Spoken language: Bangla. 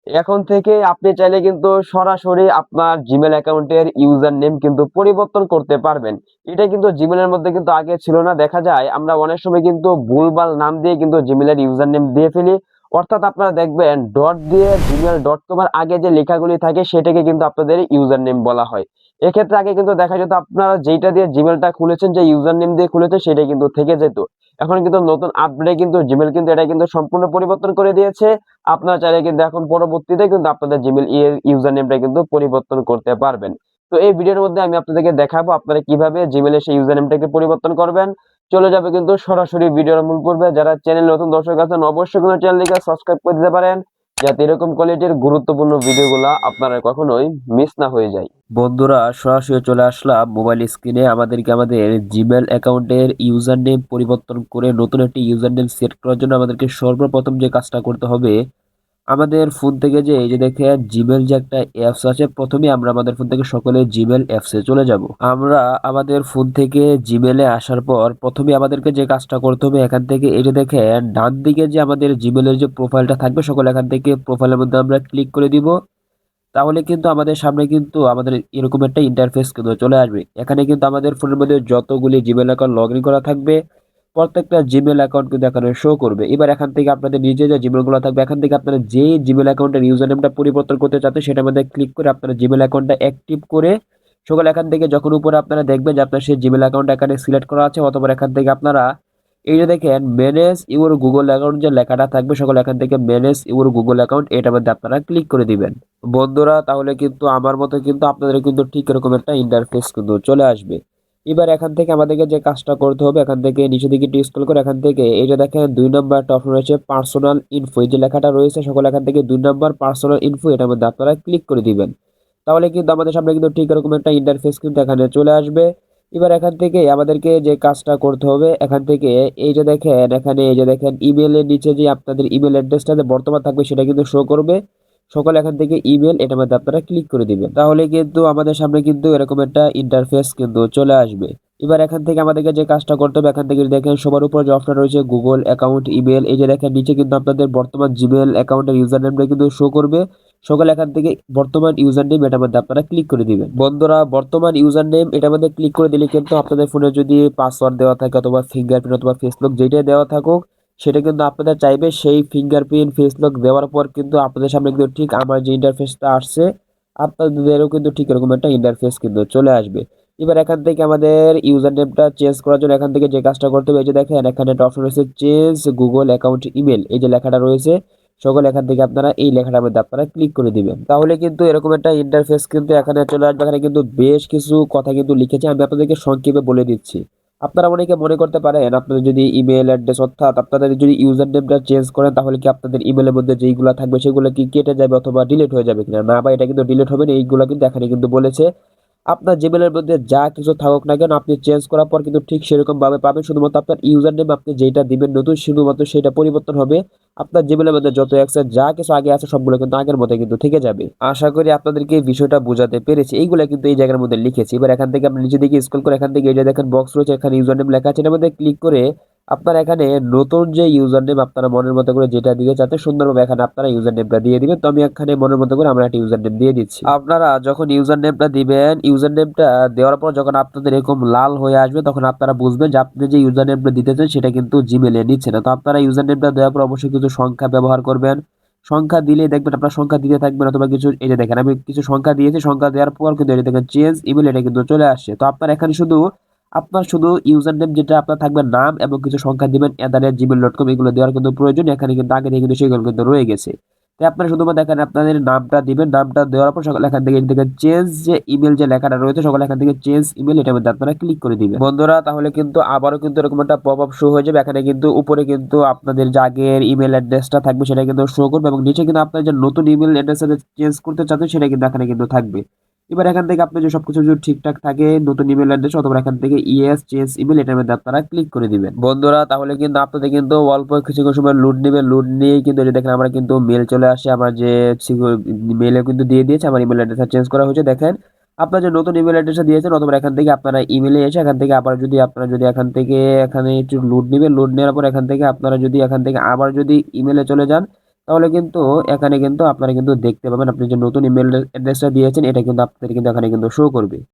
এখন থেকে আপনি চাইলে কিন্তু সরাসরি আপনার জিমেল অ্যাকাউন্টের ইউজার নেম কিন্তু পরিবর্তন করতে পারবেন। এটা কিন্তু জিমেলের মধ্যে কিন্তু আগে ছিল না। দেখা যায় আমরা অনেক সময় কিন্তু ভুলভাল নাম দিয়ে কিন্তু জিমেলের ইউজার নেম দিয়ে ফেলি। অর্থাৎ আপনারা দেখবেন ডট দিয়ে gmail.com এর আগে যে লেখাগুলি থাকে সেটাকে কিন্তু আপনাদের ইউজার নেম বলা হয়। এক্ষেত্রে আগে কিন্তু দেখা যেত আপনারা যেটা দিয়ে জিমেলটা খুলেছেন, যে ইউজার নেম দিয়ে খুলেছেন সেটা কিন্তু থেকে যেত। এখন কিন্তু নতুন আপডেটে কিন্তু জিমেল কিন্তু এটা কিন্তু সম্পূর্ণ পরিবর্তন করে দিয়েছে। আপনারা চাইলে কিন্তু এখন পরবর্তীতে কিন্তু আপনাদের জিমেল ইউজার নেমটা কিন্তু পরিবর্তন করতে পারবেন। তো এই ভিডিওর মধ্যে আমি আপনাদেরকে দেখাবো আপনারা কিভাবে জিমেলের সেই ইউজার নেমটাকে পরিবর্তন করবেন। চলে যাবে কিন্তু সরাসরি ভিডিওর মূল পর্বে। যারা চ্যানেল নতুন দর্শক আছেন অবশ্যই কিন্তু চ্যানেলটিকে সাবস্ক্রাইব করে দিতে পারেন, যাতে এরকম কোয়ালিটির গুরুত্বপূর্ণ ভিডিওগুলো আপনারা কখনোই মিস না হয়ে যায়। বন্ধুরা, সরাসরি চলে আসলাম মোবাইল স্ক্রিনে। আমাদেরকে আমাদের জিমেল অ্যাকাউন্টের ইউজার নেম পরিবর্তন করে নতুন একটি ইউজার নেম সেট করার জন্য আমাদেরকে সর্বপ্রথম যে কাজটা করতে হবে, আমাদের ফোন থেকে যে এই যে দেখেন জিমেল যে একটা অ্যাপস আছে, প্রথমে আমরা আমাদের ফোন থেকে সকলে জিমেল অ্যাপসে চলে যাব। আমরা আমাদের ফোন থেকে জিমেলে আসার পর প্রথমে আমাদেরকে যে কাজটা করতে হবে, এখান থেকে এই যে দেখেন ডান দিকে যে আমাদের জিমেলের যে প্রোফাইলটা থাকবে, সকলে এখান থেকে প্রোফাইলের মধ্যে আমরা ক্লিক করে দিব। তাহলে কিন্তু আমাদের সামনে কিন্তু আমাদের এরকম একটা ইন্টারফেস কিন্তু চলে আসবে। এখানে কিন্তু আমাদের ফোনের মধ্যে যতগুলি জিমেল অ্যাকাউন্ট লগ ইন করা থাকবে, প্রত্যেকটা জিমেল অ্যাকাউন্ট কিন্তু এখানে শো করবে। এবার এখান থেকে আপনাদের নিজে যে জিমেলগুলো থাকবে, এখান থেকে আপনারা যে জিমেল অ্যাকাউন্টের ইউজার নেমটা পরিবর্তন করতে চাচ্ছেন সেটার মধ্যে ক্লিক করে আপনারা জিমেল অ্যাকাউন্টটা অ্যাক্টিভ করে সকল এখান থেকে যখন উপরে আপনারা দেখবেন যে আপনার সেই জিমেল অ্যাকাউন্ট এখানে সিলেক্ট করা আছে, অথবা এখান থেকে আপনারা এই যে দেখেন ম্যানেজ ইউর গুগল অ্যাকাউন্ট যে লেখাটা থাকবে, সকল এখান থেকে ম্যানেজ ইউর গুগল অ্যাকাউন্ট এটার মধ্যে আপনারা ক্লিক করে দিবেন। বন্ধুরা, তাহলে কিন্তু আমার মতো কিন্তু আপনাদের কিন্তু ঠিক এরকম একটা ইন্টারফেস কিন্তু চলে আসবে। এবার এখান থেকে আমাদেরকে যে কাজটা করতে হবে, এখান থেকে নিচে দিকে একটু স্ক্রল করে এখান থেকে এই যে দেখেন 2 নম্বর একটা অপশন রয়েছে পার্সোনাল ইনফো, এই যে লেখাটা রয়েছে সকল এখান থেকে 2 নম্বর পার্সোনাল ইনফো এটার মধ্যে আপনারা ক্লিক করে দিবেন। তাহলে কিন্তু আমাদের সামনে কিন্তু ঠিক এরকম একটা ইন্টারফেস কিন্তু এখানে চলে আসবে। এবার এখান থেকে আমাদেরকে যে কাজটা করতে হবে, এখান থেকে এই যে দেখেন এখানে এই যে দেখেন ইমেলের নিচে যে আপনাদের ইমেল অ্যাড্রেসটা যে বর্তমান থাকবে সেটা কিন্তু শো করবে। সকল এখান থেকে ইমেল এটার মধ্যে আপনারা ক্লিক করে দিবেন। তাহলে কিন্তু আমাদের সামনে কিন্তু এরকম একটা ইন্টারফেস কিন্তু চলে আসবে। এবার এখান থেকে আমাদেরকে যে কাজটা করতে হবে, এখান থেকে দেখেন সবার উপর যে অপশন রয়েছে গুগল অ্যাকাউন্ট ইমেল, এই যে দেখেন নিচে কিন্তু আপনাদের বর্তমান জিমেল অ্যাকাউন্টের ইউজার নেমটা কিন্তু শো করবে। সকলে এখান থেকে বর্তমান ইউজার নেম এটার মধ্যে আপনারা ক্লিক করে দিবেন। বন্ধুরা, বর্তমান ইউজার নেম এটার মধ্যে ক্লিক করে দিলে কিন্তু আপনাদের ফোনে যদি পাসওয়ার্ড দেওয়া থাকে অথবা ফিঙ্গারপ্রিন্ট অথবা ফেস লক যেটাই দেওয়া থাকুক, সেটা কিন্তু আপনাদের চাইবে সেই ফিঙ্গারপ্রিন্ট ফেস লক দেওয়ার পর কিন্তু আপনাদের সামনে কিন্তু ঠিক আমার যে ইন্টারফেসটা আসছে, আপনাদেরও কিন্তু ঠিক এরকম একটা ইন্টারফেস কিন্তু চলে আসবে। এবার এখান থেকে আমাদের ইউজার নেমটা চেঞ্জ করার জন্য এখান থেকে যে কাজটা করতে হবে, এই যে দেখেন এখানে একটা অপশন রয়েছে চেঞ্জ গুগল অ্যাকাউন্ট ইমেল, এই যে লেখাটা রয়েছে সকল এখান থেকে আপনারা এই লেখাটার মধ্যে আপনারা ক্লিক করে দিবেন। তাহলে কিন্তু এরকম একটা ইন্টারফেস কিন্তু এখানে চলে আসবে। এখানে কিন্তু বেশ কিছু কথা কিন্তু লিখেছে, আমি আপনাদেরকে সংক্ষেপে বলে দিচ্ছি। আপনারা অনেকে মনে করতে পারেন আপনাদের যদি ইমেল অ্যাড্রেস অর্থাৎ আপনাদের যদি ইউজার নেমটা চেঞ্জ করেন তাহলে কি আপনাদের ইমেলের মধ্যে যেইগুলো থাকবে সেগুলো কি কেটে যাবে অথবা ডিলিট হয়ে যাবে কিনা। না, বা এটা কিন্তু ডিলিট হবে না, এইগুলো কিন্তু এখানে কিন্তু বলেছে আপনার জিমেলের মধ্যে যা কিছু থাকুক না কেন আপনি চেঞ্জ করার পর কিন্তু ঠিক সেরকম ভাবে পাবেন। শুধুমাত্র আপনার ইউজার নেম আপনি যেটা দিবেন নতুন, শুধুমাত্র সেটা পরিবর্তন হবে। আপনার জিমেলের মধ্যে যত অ্যাক্সেস যা কিছু আগে আছে সবগুলো কিন্তু আগের মতো কিন্তু থেকে যাবে। আশা করি আপনাদেরকে এই বিষয়টা বোঝাতে পেরেছি। এইগুলো কিন্তু এই জায়গার মধ্যে লিখেছি। এবার এখান থেকে আপনি নিচে দিকে স্ক্রল করে এখান থেকে এই যে দেখেন বক্স রয়েছে, এখানে ইউজার নেম লেখা আছে, এটার মধ্যে ক্লিক করে আপনার এখানে নতুন যে ইউজার নেম আপনারা মনের মতো করে যেটা দিতে চাচ্ছেন সুন্দরভাবে এখানে আপনারা ইউজার নেমটা দিয়ে দিবেন। তো আমি এখানে মনের মতো করে আমরা একটা ইউজার নেম দিয়ে দিচ্ছি। আপনারা যখন ইউজার নেমটা দিবেন, ইউজার নেমটা দেওয়ার পর যখন আপনাদের এরকম লাল হয়ে আসবে তখন আপনারা বুঝবেন যে আপনি যে ইউজার নেমটা দিতেছেন সেটা কিন্তু জিমেলে নিচ্ছে না। তো আপনারা ইউজার নেমটা দেওয়ার পর অবশ্যই কিছু সংখ্যা ব্যবহার করবেন। সংখ্যা দিলে দেখবেন আপনার সংখ্যা দিতে থাকবেন অথবা কিছু এই যে দেখেন আমি কিছু সংখ্যা দিয়েছি, সংখ্যা দেওয়ার পর কিন্তু এটা দেখেন চেঞ্জ ইমেল এটা কিন্তু চলে আসছে। তো আপনার এখানে শুধু আপনার শুধু ইউজার নেম যেটা আপনার থাকবে নাম এবং কিছু সংখ্যা দিবেন @gmail.com, এগুলো দেওয়ার কিন্তু প্রয়োজন। এখানে কিন্তু আগে থেকে কিন্তু সেগুলো কিন্তু রয়ে গেছে। তাই আপনারা শুধুমাত্র এখানে আপনাদের নামটা দিবেন, নামটা দেওয়ার পর সকলে এখান থেকে চেঞ্জ যে ইমেল যে লেখাটা রয়েছে সকলে এখান থেকে চেঞ্জ ইমেল এটার মধ্যে আপনারা ক্লিক করে দিবেন। বন্ধুরা, তাহলে কিন্তু আবারও কিন্তু এরকম একটা পপ আপ শো হয়ে যাবে। এখানে কিন্তু উপরে কিন্তু আপনাদের যে আগের ইমেল অ্যাড্রেসটা থাকবে সেটা কিন্তু শো করবে এবং নিচে কিন্তু আপনার যে নতুন ইমেল অ্যাড্রেস চেঞ্জ করতে চাচ্ছেন সেটা কিন্তু এখানে কিন্তু থাকবে। এবার এখান থেকে আপনি যে সবকিছু যদি ঠিকঠাক থাকে নতুন ইমেল অ্যাড্রেস অথবা এখান থেকে ইয়েস চেঞ্জ ইমেল এটার মধ্যে আপনারা ক্লিক করে দিবেন। বন্ধুরা, তাহলে কিন্তু আপনাদের কিন্তু অল্প কিছুক্ষণ সময় লোড নেবে, লোড নিয়ে কিন্তু এই যে দেখেন আমরা কিন্তু মেল চলে আসে, আমার যে মেলে কিন্তু দিয়ে দিয়েছে, আমার ইমেল অ্যাড্রেস চেঞ্জ করা হয়েছে। দেখেন আপনার যে নতুন ইমেল অ্যাড্রেসটা দিয়েছেন অথবা এখান থেকে আপনারা ইমেলে এসে এখান থেকে আবার যদি আপনারা যদি এখান থেকে এখানে একটু লোড নেবে, লোড নেওয়ার পর এখান থেকে আপনারা যদি এখান থেকে আবার যদি ইমেলে চলে যান তাহলে কিন্তু এখানে কিন্তু আপনারা কিন্তু দেখতে পাবেন আপনি যে নতুন ইমেল অ্যাড্রেসটা দিয়েছেন এটা কিন্তু আপনাদের কিন্তু এখানে কিন্তু শো করবে।